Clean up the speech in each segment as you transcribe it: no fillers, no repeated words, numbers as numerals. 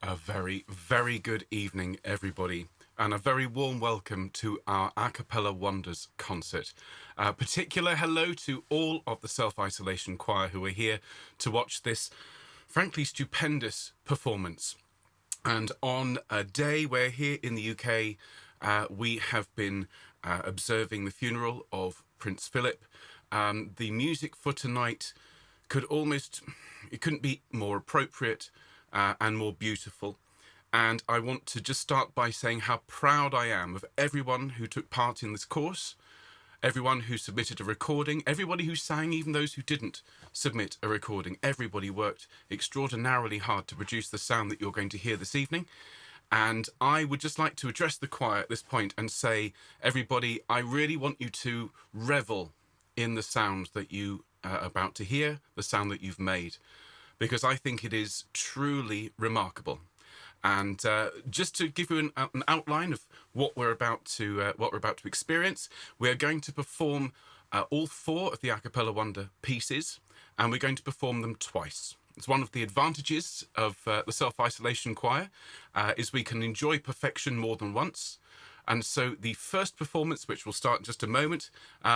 A very, very good evening, everybody, and a very warm welcome to our Cappella Wonders concert. Particular hello to all of the self-isolation choir who are here to watch this, frankly, stupendous performance. And on a day where here in the UK, we have been observing the funeral of Prince Philip. The music for tonight it couldn't be more appropriate and more beautiful. And I want to just start by saying how proud I am of everyone who took part in this course, everyone who submitted a recording, everybody who sang, even those who didn't submit a recording. Everybody worked extraordinarily hard to produce the sound that you're going to hear this evening. And I would just like to address the choir at this point and say, everybody, I really want you to revel in the sound that you are about to hear, the sound that you've made, because I think it is truly remarkable. And just to give you an outline of what we're about to experience, we're going to perform all four of the A Cappella Wonder pieces, and we're going to perform them twice. It's one of the advantages of the self-isolation choir is we can enjoy perfection more than once. And so the first performance, which will start in just a moment,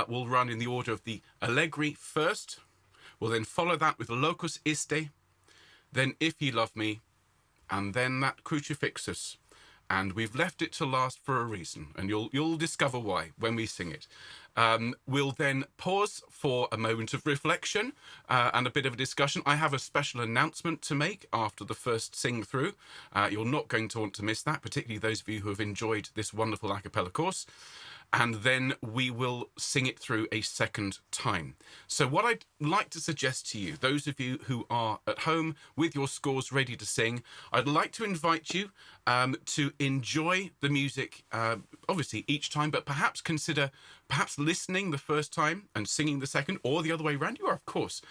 will run in the order of the Allegri first. We'll then follow that with Locus Iste, then If Ye Love Me, and then that Crucifixus. And we've left it to last for a reason, and you'll discover why when we sing it. We'll then pause for a moment of reflection and a bit of a discussion. I have a special announcement to make after the first sing through. You're not going to want to miss that, particularly those of you who have enjoyed this wonderful a cappella course. And then we will sing it through a second time. So what I'd like to suggest to you, those of you who are at home with your scores ready to sing, I'd like to invite you to enjoy the music, obviously each time, but perhaps consider listening the first time and singing the second, or the other way around. You are, of course,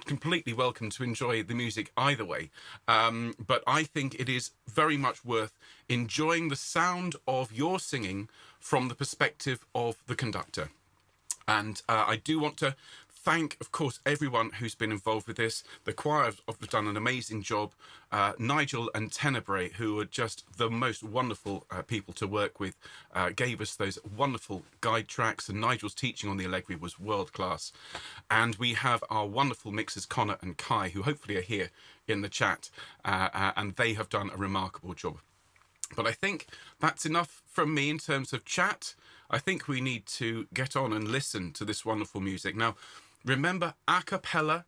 completely welcome to enjoy the music either way. But I think it is very much worth enjoying the sound of your singing from the perspective of the conductor. And I do want to thank, of course, everyone who's been involved with this. The choir have done an amazing job. Nigel and Tenebrae, who are just the most wonderful people to work with, gave us those wonderful guide tracks, and Nigel's teaching on the Allegri was world class. And we have our wonderful mixers, Connor and Kai, who hopefully are here in the chat, and they have done a remarkable job. But I think that's enough from me in terms of chat. I think we need to get on and listen to this wonderful music. Now, remember, a cappella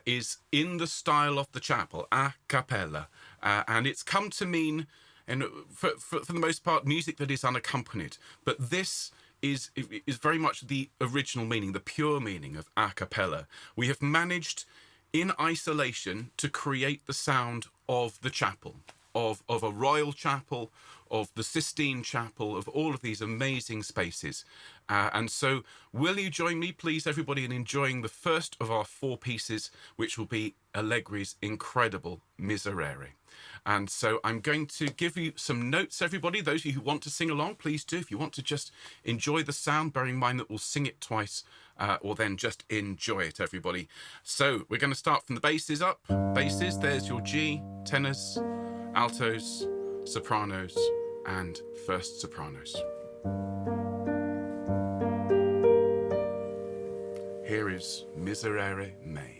is in the style of the chapel, a cappella. And it's come to mean, and for the most part, music that is unaccompanied. But this is very much the original meaning, the pure meaning of a cappella. We have managed, in isolation, to create the sound of the chapel, of a royal chapel, of the Sistine Chapel, of all of these amazing spaces. And so will you join me, please, everybody, in enjoying the first of our four pieces, which will be Allegri's incredible Miserere. And so I'm going to give you some notes, everybody. Those of you who want to sing along, please do. If you want to just enjoy the sound, bearing in mind that we'll sing it twice, or then just enjoy it, everybody. So we're going to start from the basses up. Basses, there's your G, tenors, altos, sopranos, and first sopranos. Here is Miserere Me.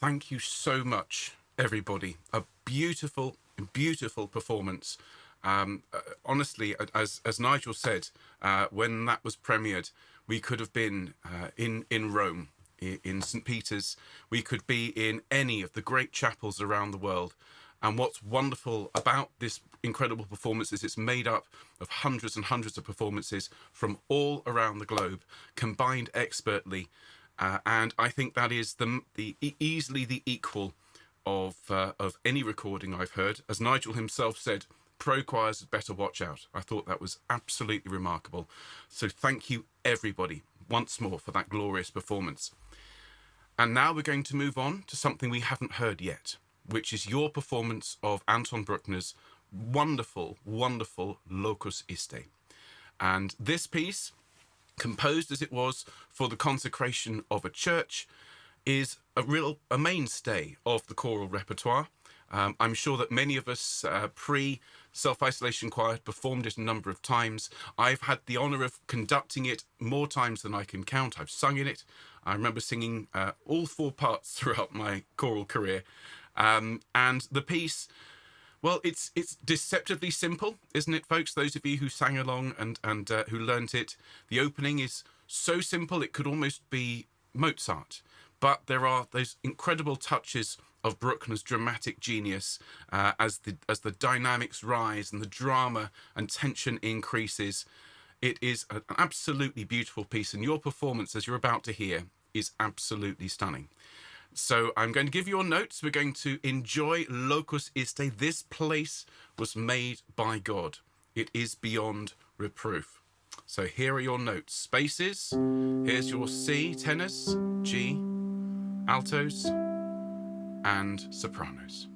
Thank you so much, everybody. A beautiful, beautiful performance Honestly, as Nigel said, when that was premiered, we could have been in Rome, in St. Peter's. We could be in any of the great chapels around the world. And what's wonderful about this incredible performance is it's made up of hundreds and hundreds of performances from all around the globe, combined expertly. And I think that is easily the equal of any recording I've heard. As Nigel himself said, pro choirs had better watch out. I thought that was absolutely remarkable. So thank you, everybody, once more for that glorious performance. And now we're going to move on to something we haven't heard yet, which is your performance of Anton Bruckner's wonderful, wonderful Locus Iste. And this piece, composed as it was for the consecration of a church, is a mainstay of the choral repertoire. I'm sure that many of us pre-self-isolation choir had performed it a number of times. I've had the honour of conducting it more times than I can count. I've sung in it. I remember singing all four parts throughout my choral career. And the piece, well, it's deceptively simple, isn't it, folks? Those of you who sang along and who learnt it, the opening is so simple it could almost be Mozart. But there are those incredible touches of Bruckner's dramatic genius as the dynamics rise and the drama and tension increases. It is an absolutely beautiful piece, and your performance, as you're about to hear, is absolutely stunning. So I'm going to give you your notes. We're going to enjoy Locus Iste. This place was made by God. It is beyond reproof. So here are your notes. Spaces. Here's your C tenors, G, altos, and sopranos.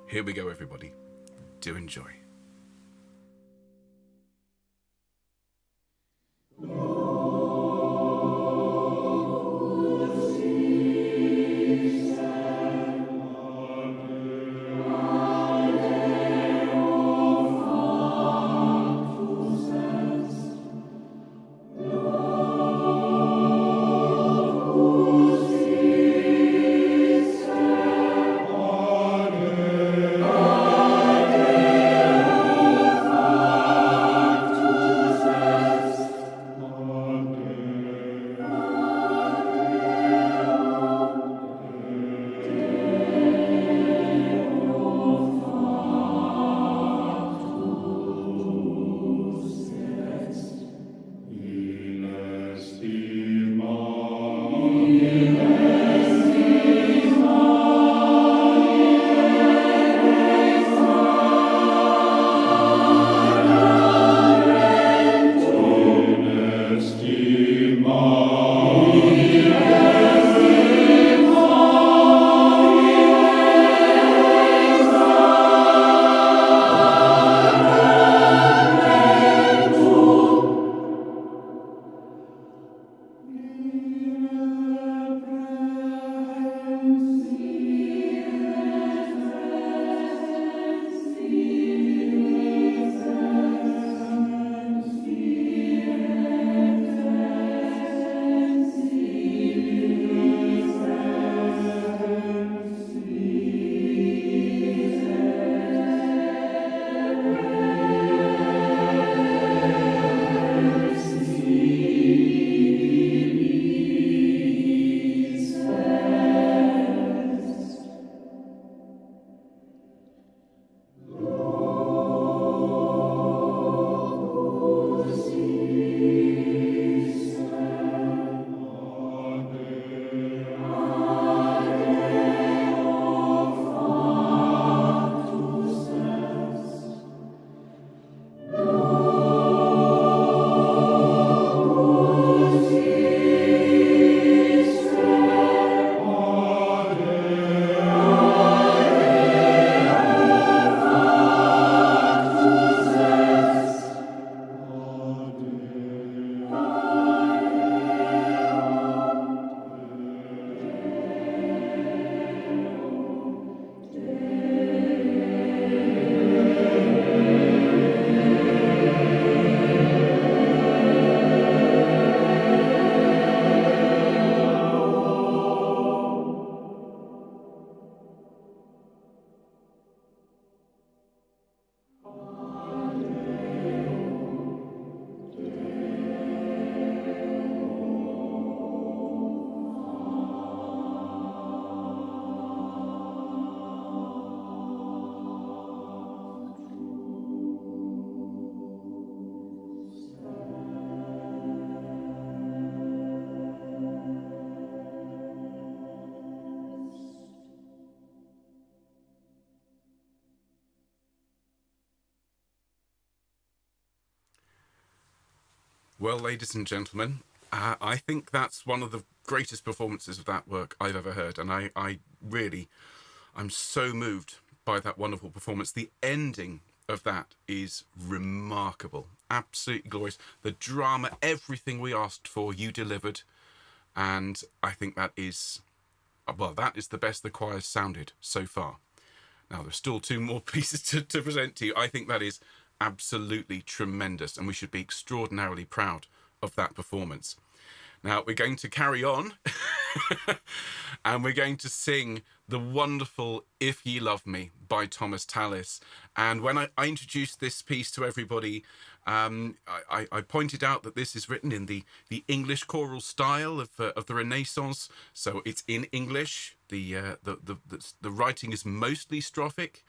Here we go, everybody. Do enjoy. Well, ladies and gentlemen, I think that's one of the greatest performances of that work I've ever heard. And I'm so moved by that wonderful performance. The ending of that is remarkable, absolutely glorious. The drama, everything we asked for, you delivered. And I think that is the best the choir's sounded so far. Now, there's still two more pieces to present to you. I think that is absolutely tremendous, and we should be extraordinarily proud of that performance. Now, we're going to carry on, and we're going to sing the wonderful If Ye Love Me by Thomas Tallis. And when I introduced this piece to everybody, I pointed out that this is written in the English choral style of the Renaissance. So it's in English. The writing is mostly strophic.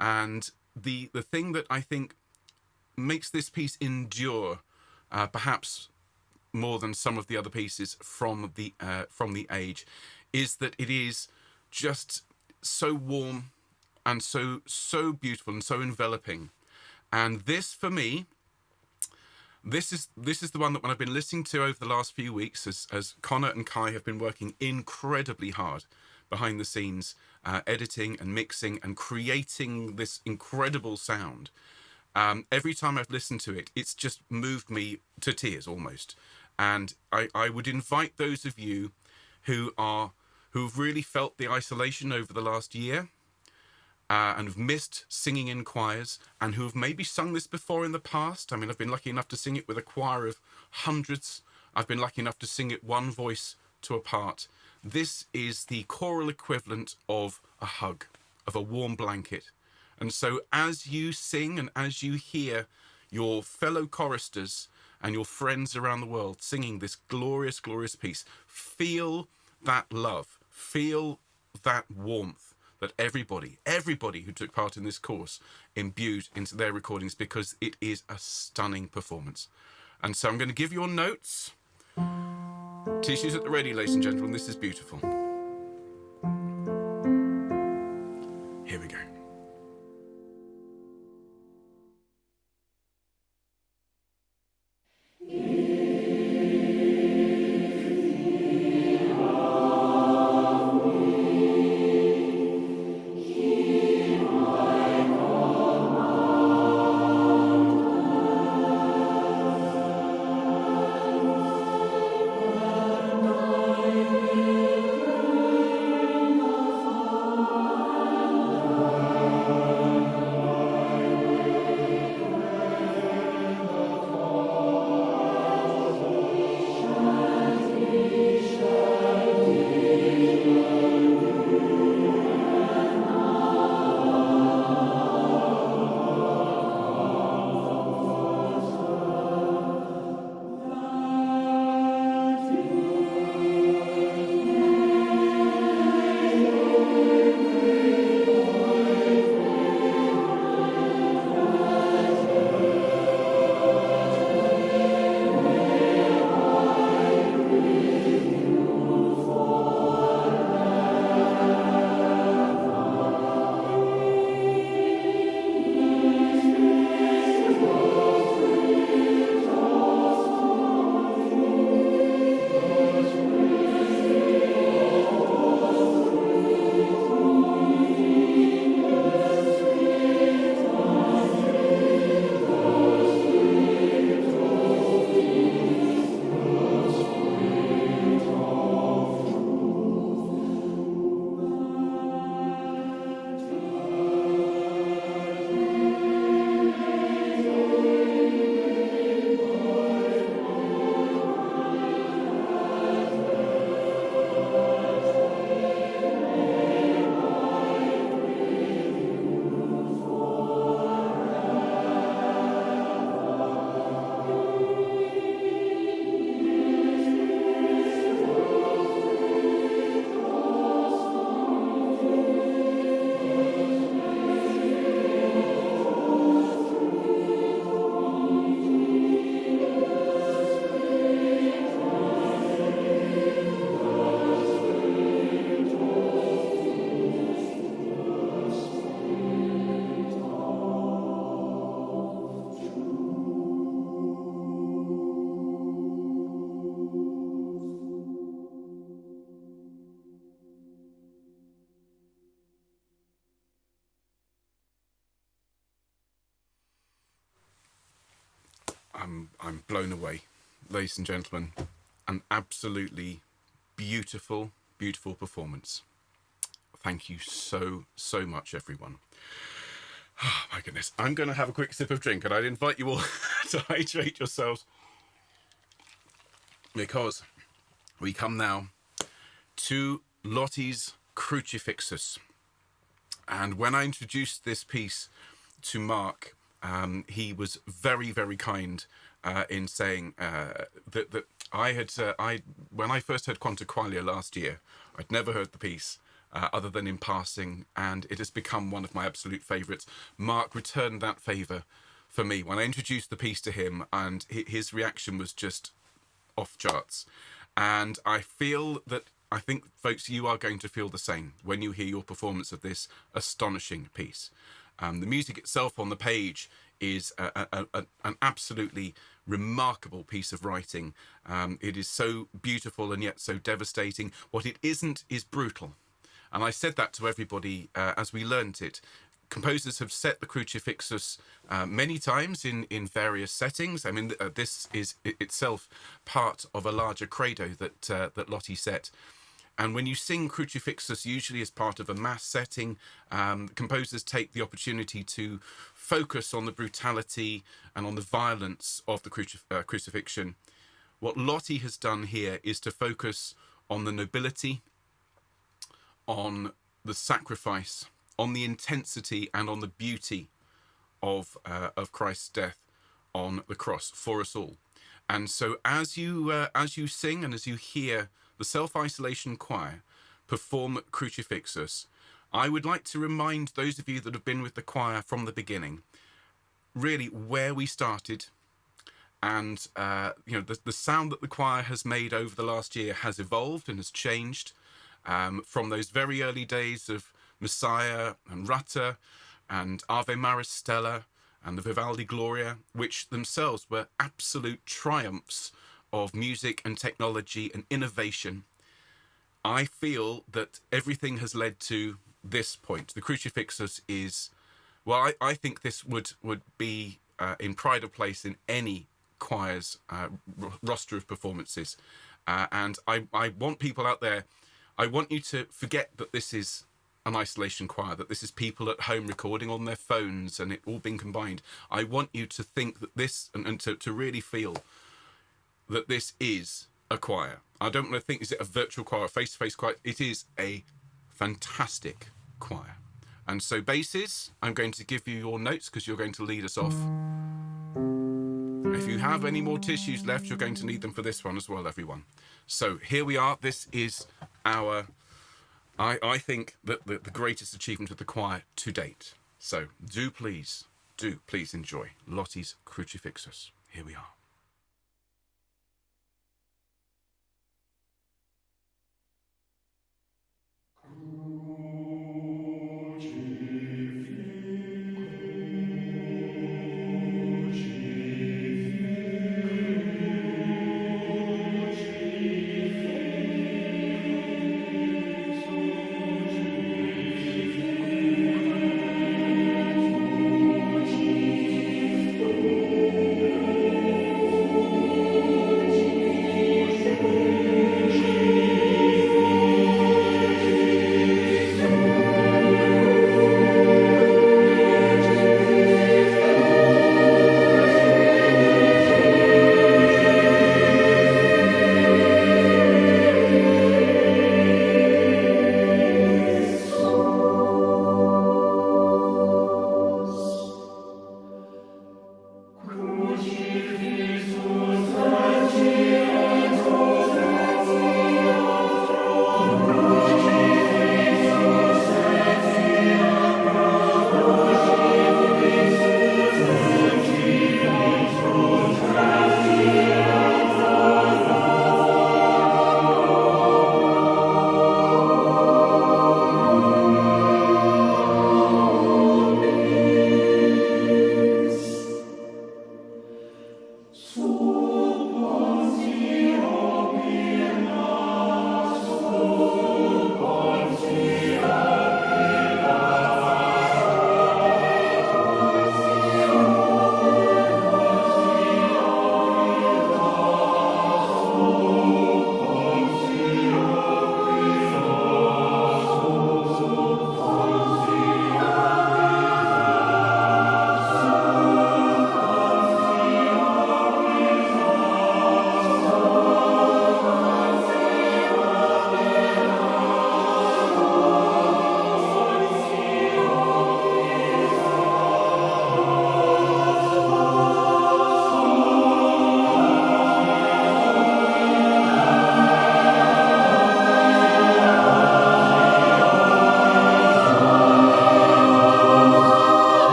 And the thing that I think makes this piece endure, perhaps more than some of the other pieces from the age, is that it is just so warm and so beautiful and so enveloping. And this, for me, this is the one that when I've been listening to over the last few weeks, as Connor and Kai have been working incredibly hard behind the scenes, editing and mixing and creating this incredible sound. Every time I've listened to it, it's just moved me to tears almost. And I would invite those of you who've really felt the isolation over the last year, and have missed singing in choirs, and who have maybe sung this before in the past. I mean, I've been lucky enough to sing it with a choir of hundreds. I've been lucky enough to sing it one voice to a part. This is the choral equivalent of a hug, of a warm blanket. And so as you sing and as you hear your fellow choristers and your friends around the world singing this glorious, glorious piece, feel that love, feel that warmth that everybody who took part in this course imbued into their recordings, because it is a stunning performance. And so I'm going to give you your notes. Tissues at the ready, ladies and gentlemen. This is beautiful. Here we go. I'm blown away, ladies and gentlemen. An absolutely beautiful, beautiful performance. Thank you so much, everyone. Oh my goodness. I'm going to have a quick sip of drink, and I'd invite you all to hydrate yourselves, because we come now to Lotti's Crucifixus. And when I introduced this piece to Mark, he was very, very kind in saying that when I first heard Quanta Qualia last year, I'd never heard the piece other than in passing, and it has become one of my absolute favourites. Mark returned that favour for me when I introduced the piece to him, and his reaction was just off charts. And I think, folks, you are going to feel the same when you hear your performance of this astonishing piece. The music itself on the page is an absolutely remarkable piece of writing. It is so beautiful and yet so devastating. What it isn't is brutal. And I said that to everybody as we learnt it. Composers have set the Crucifixus many times in various settings. I mean, this is itself part of a larger credo that Lotti set. And when you sing Crucifixus, usually as part of a mass setting, composers take the opportunity to focus on the brutality and on the violence of the crucifixion. What Lotti has done here is to focus on the nobility, on the sacrifice, on the intensity and on the beauty of Christ's death on the cross for us all. And so as you sing and as you hear the Self-Isolation Choir perform Crucifixus, I would like to remind those of you that have been with the choir from the beginning, really where we started. And the sound that the choir has made over the last year has evolved and has changed from those very early days of Messiah and Rutter and Ave Maris Stella and the Vivaldi Gloria, which themselves were absolute triumphs of music and technology and innovation. I feel that everything has led to this point. The Crucifixus is, well, I think this would be in pride of place in any choir's roster of performances. And I want people out there, I want you to forget that this is an isolation choir, that this is people at home recording on their phones and it all being combined. I want you to think that this, and to really feel that this is a choir. I don't want to think, is it a virtual choir, a face-to-face choir? It is a fantastic choir. And so basses, I'm going to give you your notes because you're going to lead us off. If you have any more tissues left, you're going to need them for this one as well, everyone. So here we are. This is our, I think, the greatest achievement of the choir to date. So do please enjoy Lotti's Crucifixus. Here we are.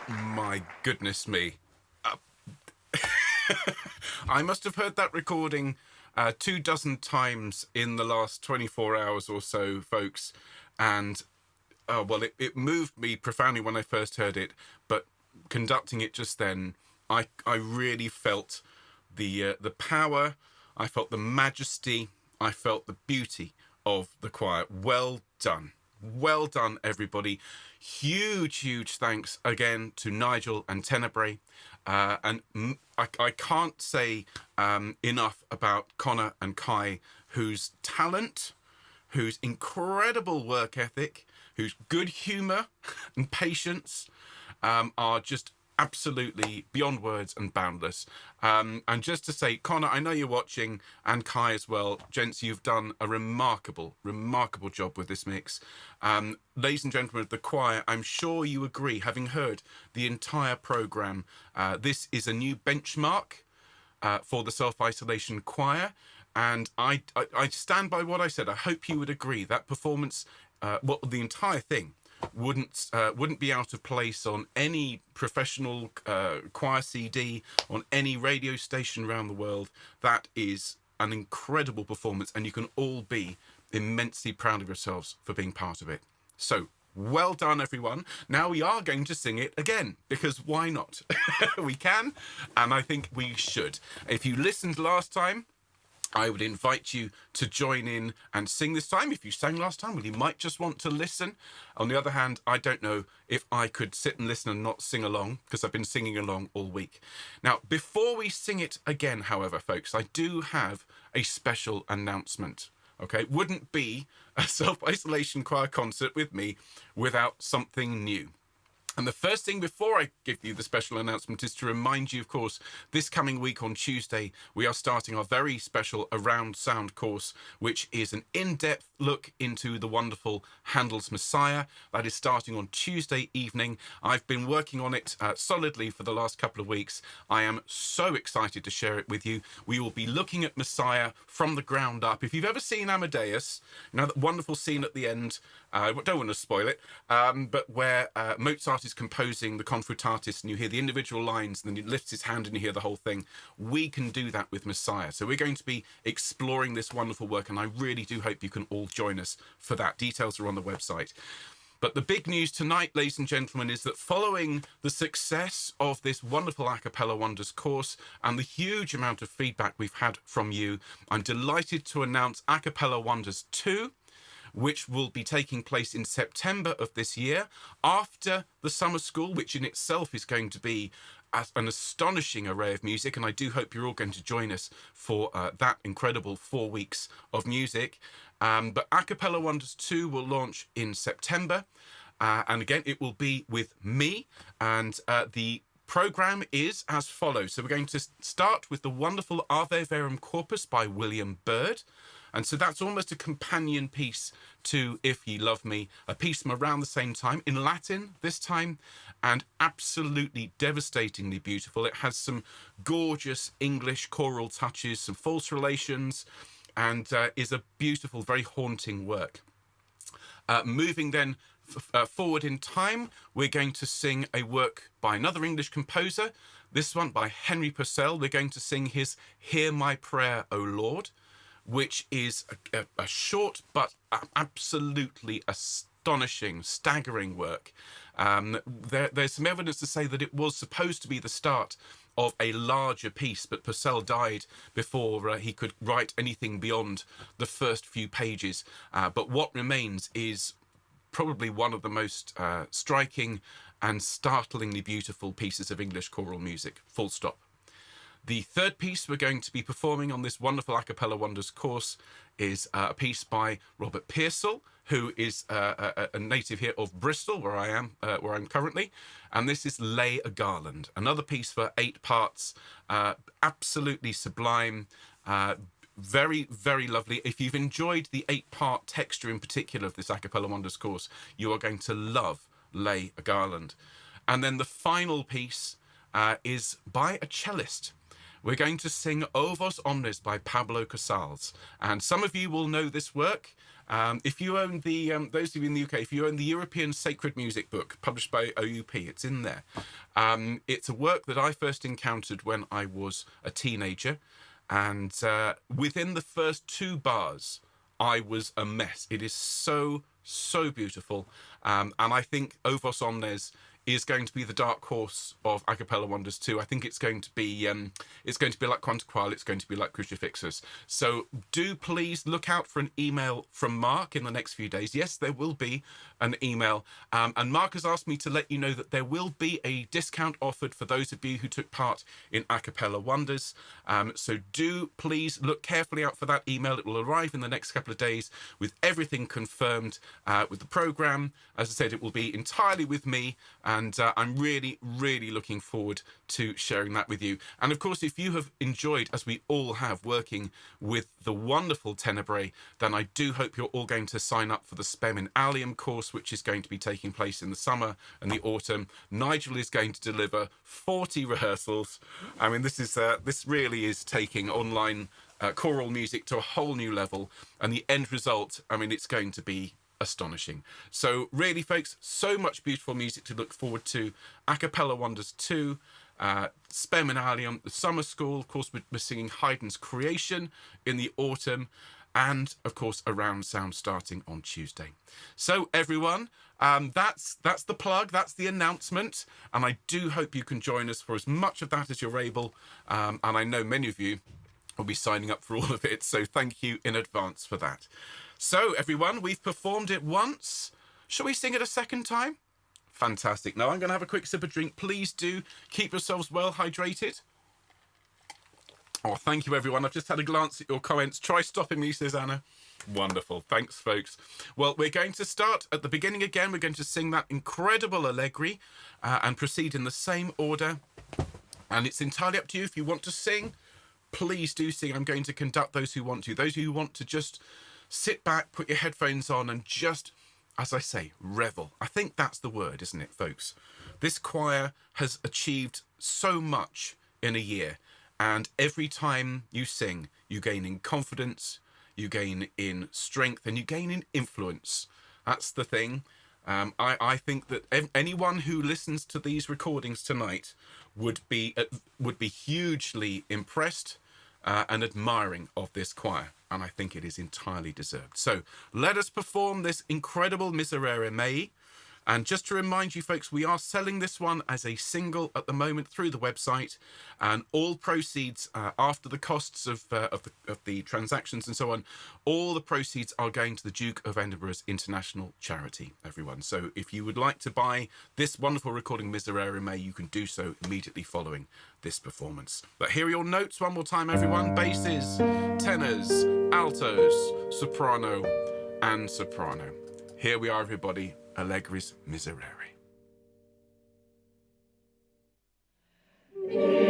My goodness me. I must have heard that recording 24 times in the last 24 hours or so, folks. And, well, it moved me profoundly when I first heard it. But conducting it just then, I really felt the power, I felt the majesty, I felt the beauty of the choir. Well done. Well done, everybody. Huge thanks again to Nigel and Tenebrae. And I can't say enough about Connor and Kai, whose talent, whose incredible work ethic, whose good humour and patience are just absolutely beyond words and boundless. And just to say, Connor, I know you're watching, and Kai as well. Gents, you've done a remarkable job with this mix. Ladies and gentlemen of the choir, I'm sure you agree, having heard the entire programme, this is a new benchmark for the Self-Isolation Choir. And I stand by what I said. I hope you would agree that performance, the entire thing, wouldn't be out of place on any professional choir CD, on any radio station around the world. That is an incredible performance, and you can all be immensely proud of yourselves for being part of it. So well done, everyone. Now we are going to sing it again, because why not? We can, and I think we should. If you listened last time, I would invite you to join in and sing this time. If you sang last time, well, you might just want to listen. On the other hand, I don't know if I could sit and listen and not sing along, because I've been singing along all week. Now, before we sing it again, however, folks, I do have a special announcement. Okay, wouldn't be a Self-Isolation Choir concert with me without something new. And the first thing before I give you the special announcement is to remind you, of course, this coming week on Tuesday, we are starting our very special Around Sound course, which is an in-depth look into the wonderful Handel's Messiah. That is starting on Tuesday evening. I've been working on it solidly for the last couple of weeks. I am so excited to share it with you. We will be looking at Messiah from the ground up. If you've ever seen Amadeus, you know that wonderful scene at the end, I don't want to spoil it, but where Mozart is composing the Confutatis and you hear the individual lines and then he lifts his hand and you hear the whole thing. We can do that with Messiah. So we're going to be exploring this wonderful work, and I really do hope you can all join us for that. Details are on the website. But the big news tonight, ladies and gentlemen, is that following the success of this wonderful A Cappella Wonders course and the huge amount of feedback we've had from you, I'm delighted to announce A Cappella Wonders 2, which will be taking place in September of this year, after the summer school, which in itself is going to be an astonishing array of music, and I do hope you're all going to join us for that incredible 4 weeks of music. But A Cappella Wonders 2 will launch in September, and again, it will be with me, and the programme is as follows. So we're going to start with the wonderful Ave Verum Corpus by William Byrd. And so that's almost a companion piece to If Ye Love Me, a piece from around the same time, in Latin this time, and absolutely devastatingly beautiful. It has some gorgeous English choral touches, some false relations, and is a beautiful, very haunting work. Moving then forward in time, we're going to sing a work by another English composer, this one by Henry Purcell. We're going to sing his Hear My Prayer, O Lord, which is a short but absolutely astonishing, staggering work. There's some evidence to say that it was supposed to be the start of a larger piece, but Purcell died before he could write anything beyond the first few pages. But what remains is probably one of the most striking and startlingly beautiful pieces of English choral music, full stop. The third piece we're going to be performing on this wonderful A Cappella Wonders course is a piece by Robert Pearsall, who is a native here of Bristol, where I'm currently, and this is Lay a Garland, another piece for 8 parts, absolutely sublime, very, very lovely. If you've enjoyed the 8-part texture in particular of this A Cappella Wonders course, you are going to love Lay a Garland. And then the final piece is by a cellist. We're going to sing O Vos Omnes by Pablo Casals. And some of you will know this work. If you own the, those of you in the UK, if you own the European Sacred Music book published by OUP, it's in there. It's a work that I first encountered when I was a teenager. And within the first 2 bars, I was a mess. It is so, so beautiful. And I think Ovos Omnes is going to be the dark horse of A Cappella Wonders too. I think it's going to be like Quantiqual, it's going to be like Crucifixus. So do please look out for an email from Mark in the next few days. Yes, there will be an email. And Mark has asked me to let you know that there will be a discount offered for those of you who took part in A Cappella Wonders. So do please look carefully out for that email. It will arrive in the next couple of days with everything confirmed with the programme. As I said, it will be entirely with me. And I'm really, really looking forward to sharing that with you. And of course, if you have enjoyed, as we all have, working with the wonderful Tenebrae, then I do hope you're all going to sign up for the Spem in Allium course, which is going to be taking place in the summer and the autumn. Nigel is going to deliver 40 rehearsals. I mean, this really is taking online choral music to a whole new level. And the end result, I mean, it's going to be astonishing. So really, folks, so much beautiful music to look forward to. A Cappella Wonders 2, Spem in Allium, the summer school. Of course, we're singing Haydn's Creation in the autumn, and of course Around Sound starting on Tuesday. So everyone, that's the plug, that's the announcement, and I do hope you can join us for as much of that as you're able, and I know many of you will be signing up for all of it, so thank you in advance for that. So, everyone, we've performed it once. Shall we sing it a second time? Fantastic. Now, I'm going to have a quick sip of drink. Please do keep yourselves well hydrated. Oh, thank you, everyone. I've just had a glance at your comments. Try stopping me, says Anna. Wonderful. Thanks, folks. Well, we're going to start at the beginning again. We're going to sing that incredible Allegri and proceed in the same order. And it's entirely up to you. If you want to sing, please do sing. I'm going to conduct those who want to. Those of you who want to just sit back, put your headphones on and just, as I say, revel. I think that's the word, isn't it, folks? This choir has achieved so much in a year. And every time you sing, you gain in confidence, you gain in strength, and you gain in influence. That's the thing. I think that anyone who listens to these recordings tonight would be hugely impressed and admiring of this choir, and I think it is entirely deserved. So let us perform this incredible Miserere Mei. And just to remind you, folks, we are selling this one as a single at the moment through the website, and all proceeds after the costs of the transactions and so on, all the proceeds are going to the Duke of Edinburgh's international charity, everyone. So if you would like to buy this wonderful recording, Miserere Mei, you can do so immediately following this performance. But here are your notes one more time, everyone. Basses, tenors, altos, soprano, and soprano. Here we are, everybody. Allegri's Miserere. Oh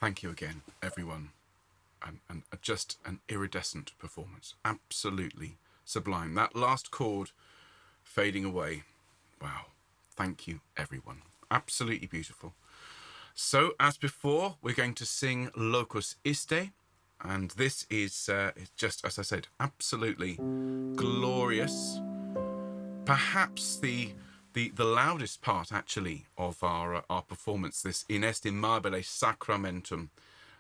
Thank you again, everyone. And just an iridescent performance. Absolutely sublime. That last chord fading away. Wow. Thank you, everyone. Absolutely beautiful. So, as before, we're going to sing Locus Iste. And this is just, as I said, absolutely glorious. Perhaps the loudest part, actually, of our performance, this In Est Immabile Sacramentum.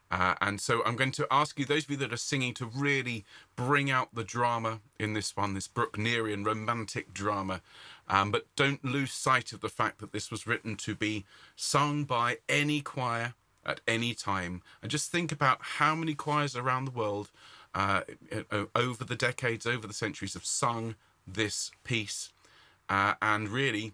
And so I'm going to ask you, those of you that are singing, to really bring out the drama in this one, this Brucknerian romantic drama. But don't lose sight of the fact that this was written to be sung by any choir at any time. And just think about how many choirs around the world over the decades, over the centuries, have sung this piece. And really,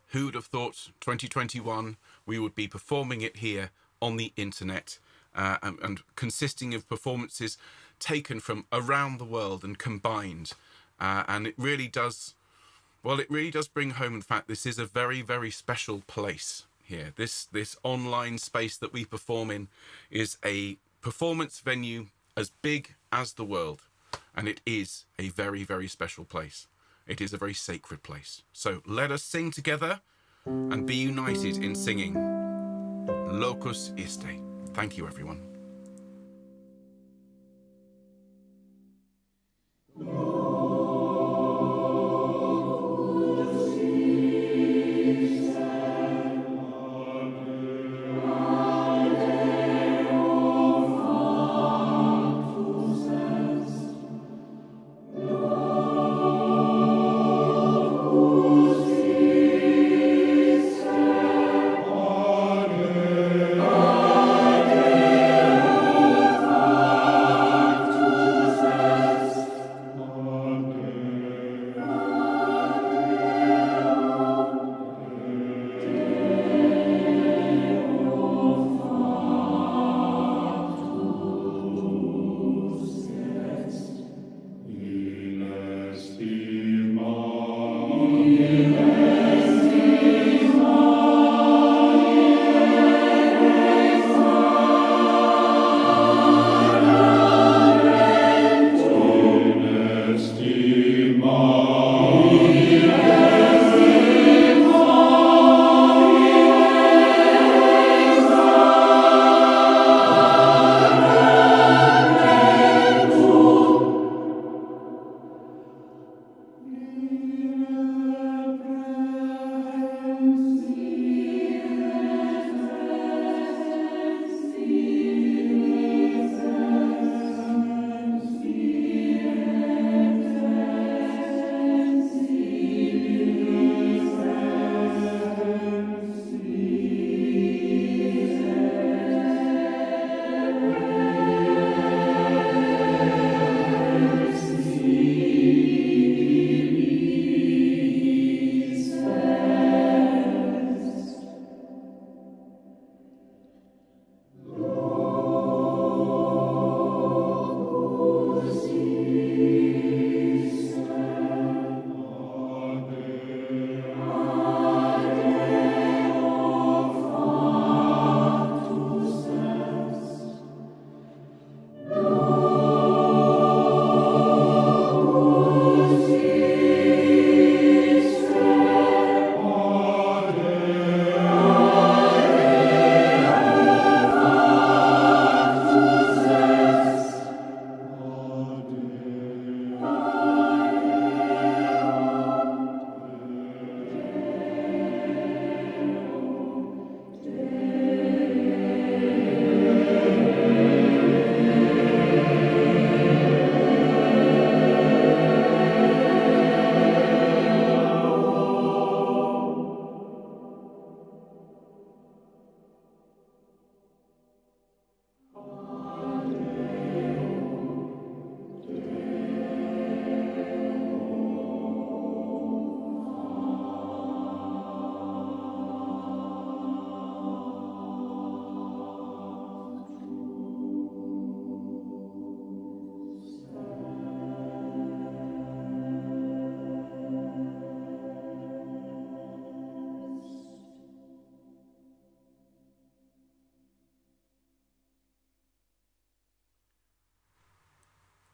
who would have thought 2021 we would be performing it here on the internet, and consisting of performances taken from around the world and combined. And it really does, well, it really does bring home the fact this is a very, very special place here. This online space that we perform in is a performance venue as big as the world. And it is a very, very special place. It is a very sacred place. So let us sing together and be united in singing Locus Iste. Thank you, everyone.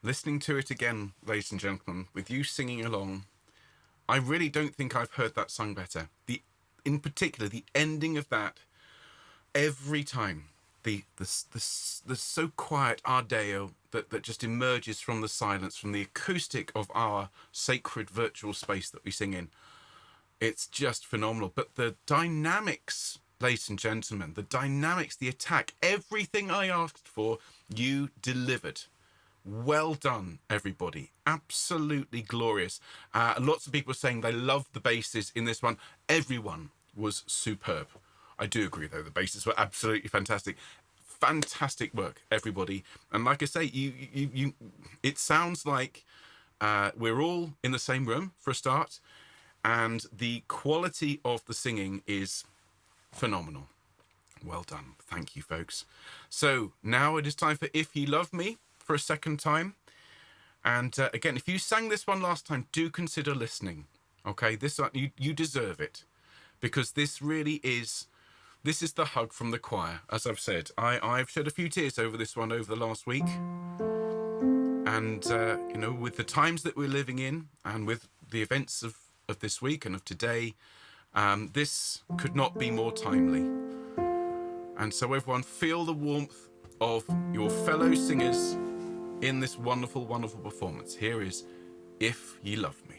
listening to it again, ladies and gentlemen, with you singing along, I really don't think I've heard that sung better. In particular, the ending of that, every time, the so quiet Ardeo that just emerges from the silence, from the acoustic of our sacred virtual space that we sing in. It's just phenomenal. But the dynamics, ladies and gentlemen, the dynamics, the attack, everything I asked for, you delivered. Well done, everybody. Absolutely glorious. Lots of people are saying they love the basses in this one. Everyone was superb. I do agree, though. The basses were absolutely fantastic. Fantastic work, everybody. And like I say, you it sounds like we're all in the same room for a start. And the quality of the singing is phenomenal. Well done. Thank you, folks. So now it is time for If Ye Love Me for a second time. And again, if you sang this one last time, do consider listening. Okay, this you deserve it, because this really is, this is the hug from the choir. As I've said, I've shed a few tears over this one over the last week. And, you know, with the times that we're living in and with the events of this week and of today, this could not be more timely. And so everyone, feel the warmth of your fellow singers in this wonderful, wonderful performance. Here is If Ye Love Me.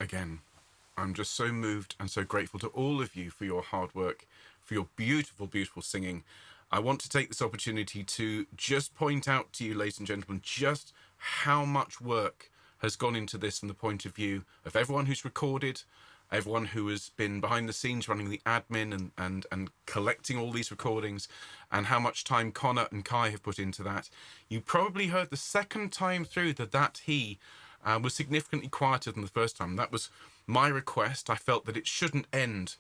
Again, I'm just so moved and so grateful to all of you for your hard work, for your beautiful, beautiful singing. I want to take this opportunity to just point out to you, ladies and gentlemen, just how much work has gone into this from the point of view of everyone who's recorded, everyone who has been behind the scenes running the admin and collecting all these recordings, and how much time Connor and Kai have put into that. You probably heard the second time through that he was significantly quieter than the first time. That was my request. I felt that it shouldn't end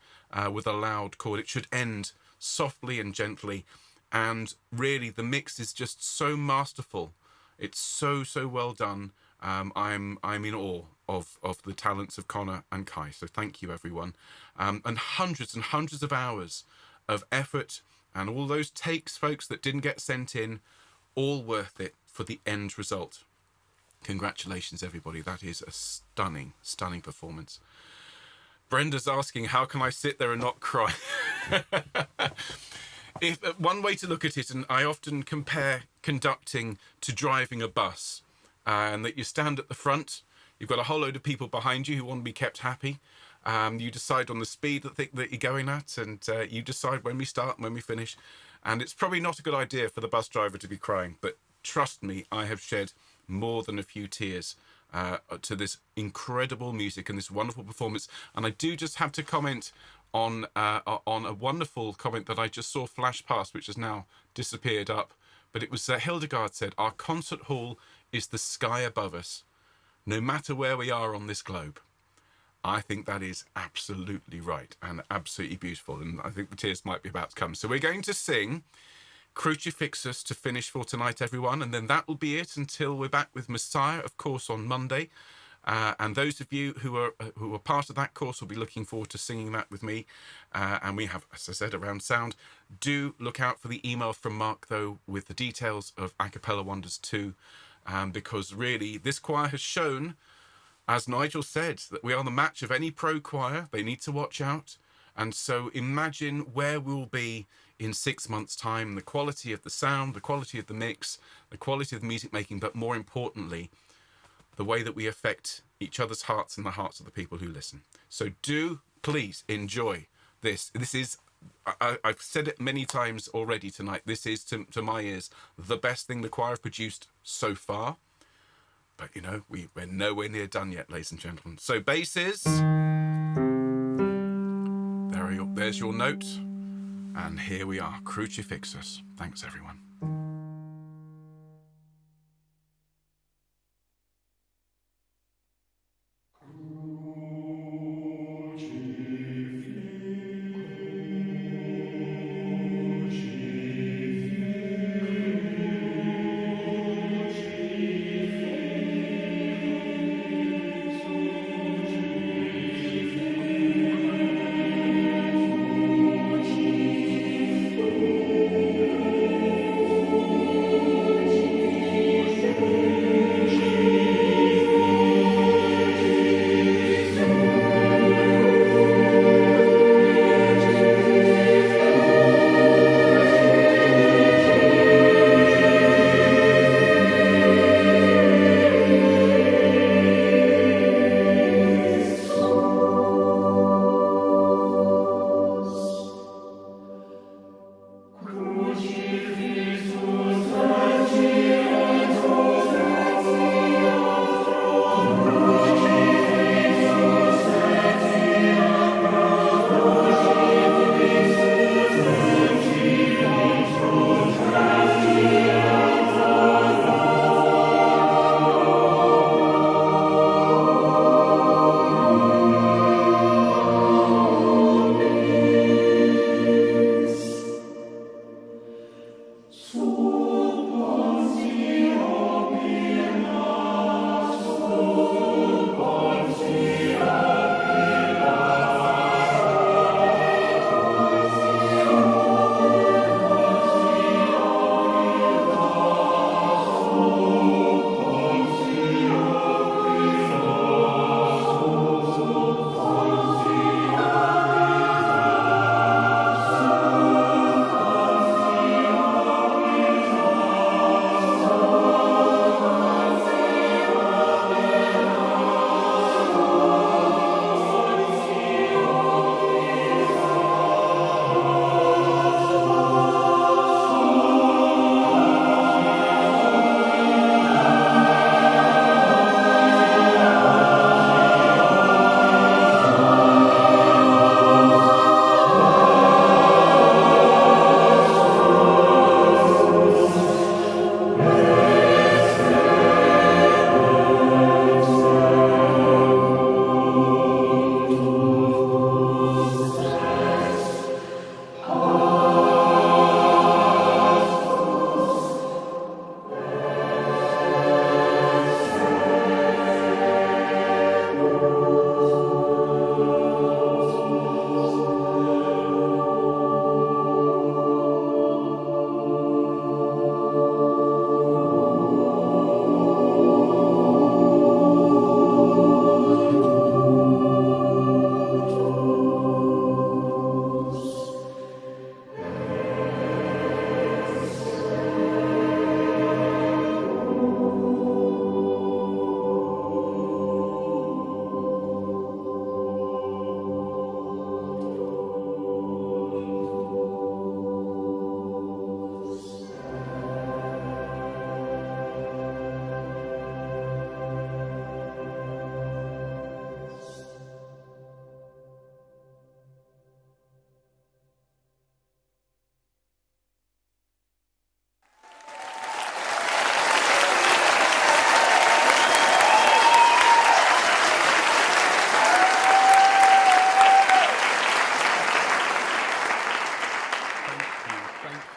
with a loud chord. It should end softly and gently. and really the mix is just so masterful. It's so well done. I'm in awe of the talents of Connor and Kai. So thank you, everyone. And hundreds of hours of effort, and all those takes, folks, that didn't get sent in, all worth it for the end result. Congratulations, everybody. That is a stunning performance. Brenda's asking, how can I sit there and not cry? If one way to look at it, and I often compare conducting to driving a bus, and that you stand at the front, you've got a whole load of people behind you who want to be kept happy. You decide on the speed that you're going at, and you decide when we start and when we finish. And it's probably not a good idea for the bus driver to be crying, but trust me, I have shed more than a few tears to this incredible music and this wonderful performance. And I do just have to comment on a wonderful comment that I just saw flash past, which has now disappeared up. But it was Hildegard said, "Our concert hall is the sky above us, no matter where we are on this globe." I think that is absolutely right and absolutely beautiful. And I think the tears might be about to come. So we're going to sing Crucifixus to finish for tonight, everyone. And then that will be it until we're back with Messiah, of course, on Monday. And those of you who are part of that course will be looking forward to singing that with me. And we have, as I said, around sound. Do look out for the email from Mark, though, with the details of Cappella Wonders 2. Because really, this choir has shown, as Nigel said, that we are the match of any pro choir. They need to watch out. And so imagine where we'll be in 6 months' time, the quality of the sound, the quality of the mix, the quality of the music making, but more importantly, the way that we affect each other's hearts and the hearts of the people who listen. So do please enjoy this. This is, I've said it many times already tonight, this is, to my ears, the best thing the choir have produced so far. But, you know, we're nowhere near done yet, ladies and gentlemen. So basses, there's your note. And here we are, Crucifixus. Thanks, everyone.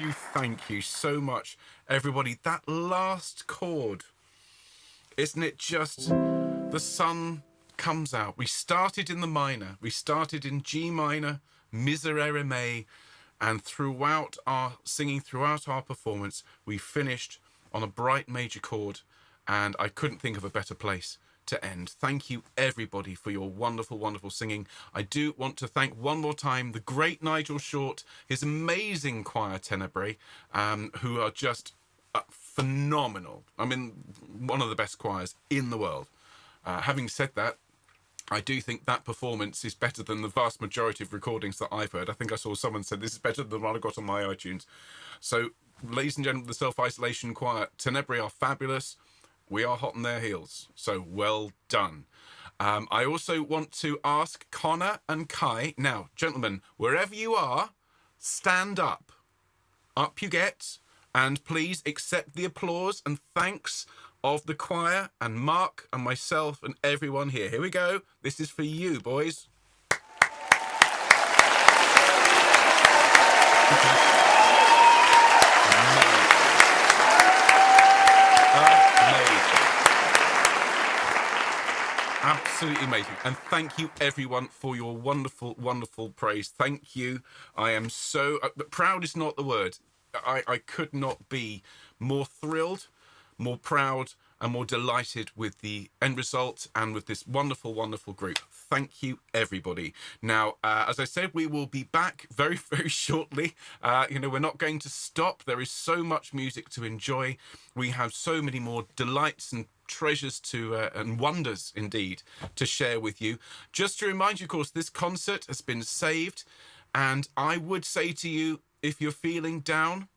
thank you so much, everybody. That last chord, isn't it just the sun comes out? We started in the minor, we started in G minor, Miserere May, and throughout our singing, throughout our performance, we finished on a bright major chord, and I couldn't think of a better place to end. Thank you, everybody, for your wonderful, wonderful singing. I do want to thank one more time the great Nigel Short, his amazing choir Tenebrae, who are just phenomenal. I mean, one of the best choirs in the world. Having said that, I do think that performance is better than the vast majority of recordings that I've heard. I think I saw someone said this is better than what I got on my iTunes. So, ladies and gentlemen, the Self-Isolation Choir, Tenebrae are fabulous. We are hot on their heels. So, well done. I also want to ask Connor and Kai. Now, gentlemen, wherever you are, stand up. Up you get. And please accept the applause and thanks of the choir and Mark and myself and everyone here. Here we go. This is for you, boys. Absolutely amazing. And thank you, everyone, for your wonderful, wonderful praise. Thank you. I am so... proud is not the word. I could not be more thrilled, more proud, and more delighted with the end result and with this wonderful, wonderful group. Thank you, everybody. Now, as I said, we will be back very, very shortly. We're not going to stop. There is so much music to enjoy. We have so many more delights and treasures and wonders, indeed, to share with you. Just to remind you, of course, this concert has been saved. And I would say to you, if you're feeling down,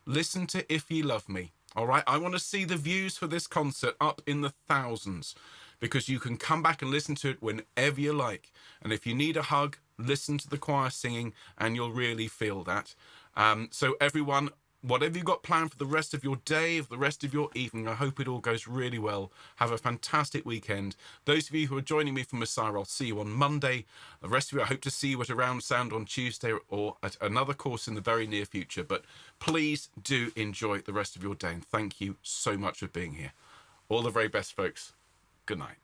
listen to If You Love Me. All right, I want to see the views for this concert up in the thousands, because you can come back and listen to it whenever you like. And if you need a hug, listen to the choir singing and you'll really feel that. So everyone, whatever you've got planned for the rest of your day, for the rest of your evening, I hope it all goes really well. Have a fantastic weekend. Those of you who are joining me from Miserere, I'll see you on Monday. The rest of you, I hope to see you at Around Sound on Tuesday or at another course in the very near future. But please do enjoy the rest of your day. And thank you so much for being here. All the very best, folks. Good night.